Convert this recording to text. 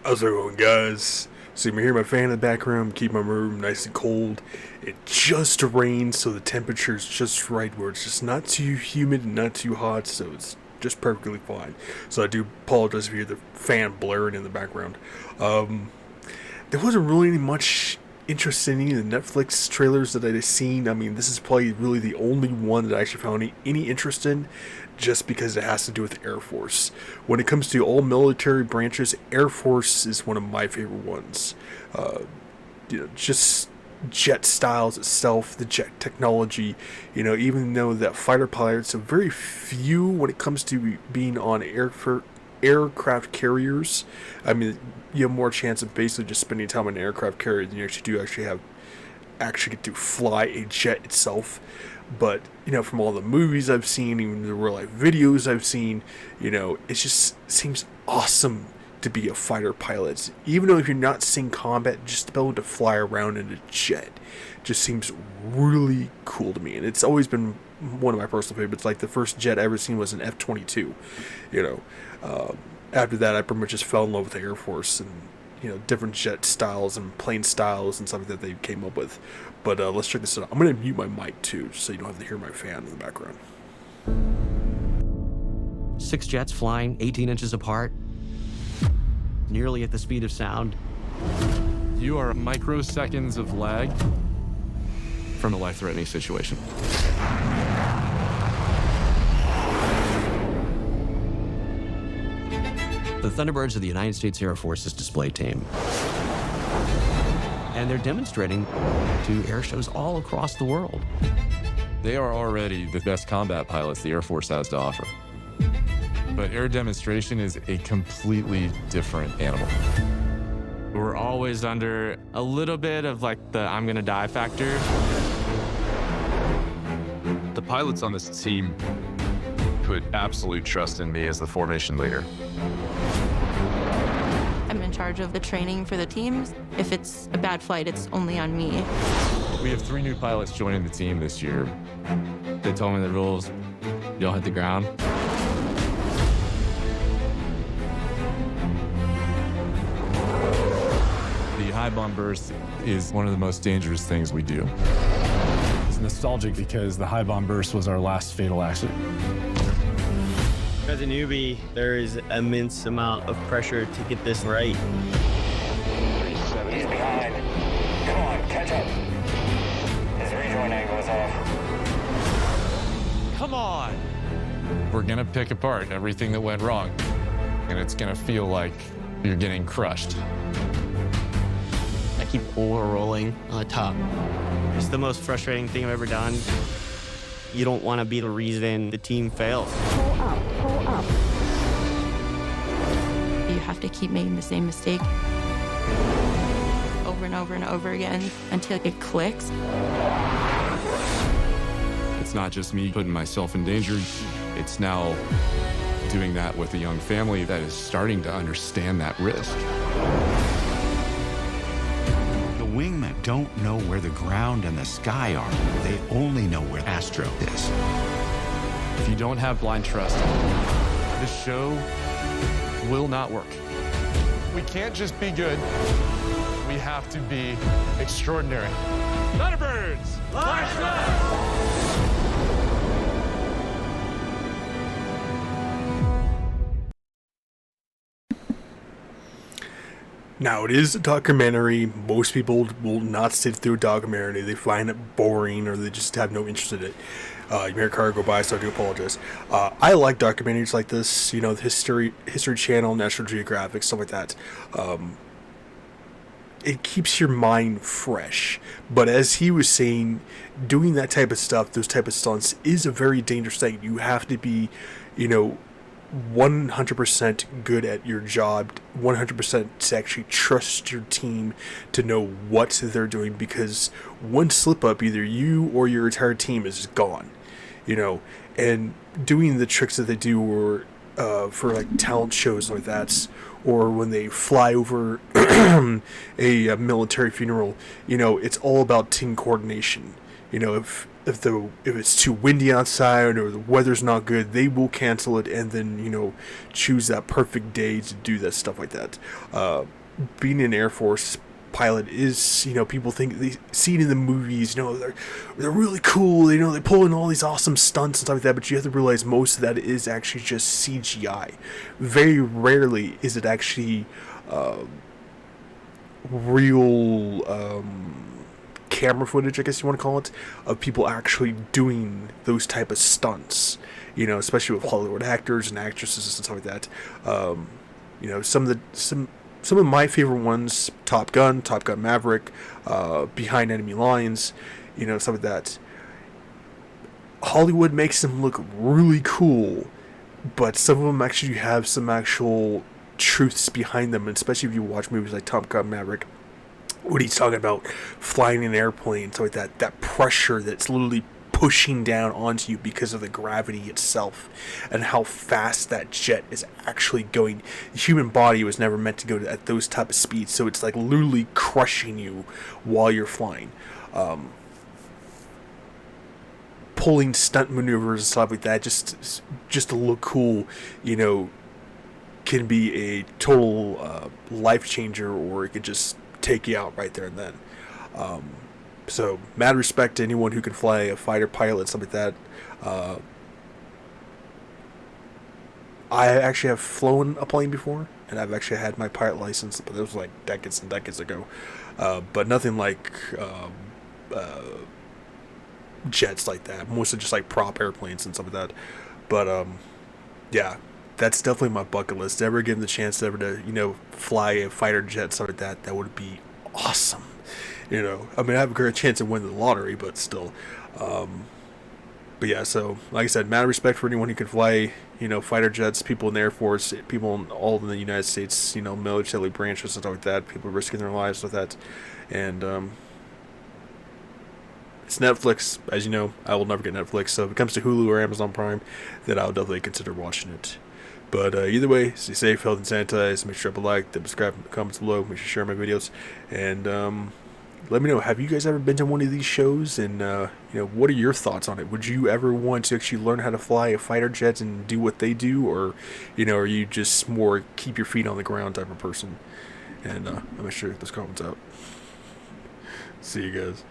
How's it going, guys? So you may hear my fan in the background, keep my room nice and cold. It just rained, so the temperature is just right where it's just not too humid and not too hot, so it's just perfectly fine. So I do apologize if you hear the fan blaring in the background. Um, there wasn't really much interesting in the Netflix trailers that I'd seen. I mean, this is probably really the only one that I actually found any interest in, just because it has to do with the Air Force. When it comes to all military branches, Air Force is one of my favorite ones. Uh, just jet styles itself, the jet technology. Even though that fighter pilots are very few when it comes to being on aircraft carriers. I mean, you have more chance of basically just spending time on an aircraft carrier than you actually get to fly a jet itself. But from all the movies I've seen, even the real life videos I've seen, it just seems awesome to be a fighter pilot. Even though if you're not seeing combat, just to be able to fly around in a jet just seems really cool to me. And it's always been one of my personal favorites. Like the first jet I ever seen was an F-22. You know, After that, I pretty much just fell in love with the Air Force and different jet styles and plane styles and stuff that they came up with. But let's check this out. I'm gonna mute my mic too, so you don't have to hear my fan in the background. 6 jets flying 18 inches apart, nearly at the speed of sound. You are microseconds of lag from a life-threatening situation. The Thunderbirds are the United States Air Force's display team. And they're demonstrating to air shows all across the world. They are already the best combat pilots the Air Force has to offer. But air demonstration is a completely different animal. We're always under a little bit of like the I'm gonna die factor. The pilots on this team put absolute trust in me as the formation leader. I'm in charge of the training for the teams. If it's a bad flight, it's only on me. We have 3 new pilots joining the team this year. They told me the rules. You don't hit the ground. The high bomb burst is one of the most dangerous things we do. It's nostalgic because the high bomb burst was our last fatal accident. As a newbie, there is immense amount of pressure to get this right. He's behind. Come on, catch up. His rejoin angle is off. Come on! We're gonna pick apart everything that went wrong, and it's gonna feel like you're getting crushed. I keep rolling on the top. It's the most frustrating thing I've ever done. You don't want to be the reason the team fails. Pull up, pull up. You have to keep making the same mistake over and over and over again until it clicks. It's not just me putting myself in danger. It's now doing that with a young family that is starting to understand that risk. The wingmen don't know where the ground and the sky are. They only know where Astro is. If you don't have blind trust, this show will not work. We can't just be good. We have to be extraordinary. Thunderbirds! Launch them! Now, it is a documentary. Most people will not sit through a documentary. They find it boring or they just have no interest in it. You may hear a car go by, so I do apologize. I like documentaries like this, the History Channel, National Geographic, stuff like that. It keeps your mind fresh. But as he was saying, doing that type of stuff, those type of stunts, is a very dangerous thing. You have to be, 100% good at your job, 100% to actually trust your team to know what they're doing, because one slip up, either you or your entire team is gone, and doing the tricks that they do, or for like talent shows like that, or when they fly over a military funeral, it's all about team coordination. If if it's too windy outside or the weather's not good, they will cancel it and then, you know, choose that perfect day to do that stuff like that. Being an Air Force pilot is, you know, people think they see it in the movies, you know, they're really cool, you know, they pull in all these awesome stunts and stuff like that, but you have to realize most of that is actually just CGI. Very rarely is it actually real camera footage, I guess you want to call it, of people actually doing those type of stunts, you know, especially with Hollywood actors and actresses and stuff like that. You know, some of my favorite ones, Top Gun Maverick, Behind Enemy Lines, you know, stuff like that. Hollywood makes them look really cool, but some of them actually have some actual truths behind them, and especially if you watch movies like Top Gun Maverick, when he's talking about flying an airplane, stuff like that pressure that's literally pushing down onto you because of the gravity itself and how fast that jet is actually going. The human body was never meant to go at those type of speeds, so it's like literally crushing you while you're flying. Pulling stunt maneuvers and stuff like that just to look cool, you know, can be a total life changer, or it could just take you out right there and then. So, mad respect to anyone who can fly a fighter pilot and stuff like that. I actually have flown a plane before, and I've actually had my pilot license, but it was like decades and decades ago. But nothing like jets like that. Mostly just like prop airplanes and stuff like that. But yeah, that's definitely my bucket list. Ever given the chance to ever to, you know, fly a fighter jet, stuff like that, that would be awesome. You know, I mean, I have a great chance of winning the lottery, but still. But yeah, so like I said, mad respect for anyone who can fly, you know, fighter jets, people in the Air Force, people in all in the United States, you know, military branches and stuff like that, people risking their lives with that. And it's Netflix, as you know. I will never get Netflix, so if it comes to Hulu or Amazon Prime, then I'll definitely consider watching it. But either way, stay safe, healthy, and sanitize. Make sure to like, subscribe in the comments below. Make sure to share my videos. And let me know, have you guys ever been to one of these shows? And, you know, what are your thoughts on it? Would you ever want to actually learn how to fly a fighter jet and do what they do? Or, you know, are you just more keep your feet on the ground type of person? And I'm going to check those comments out. See you guys.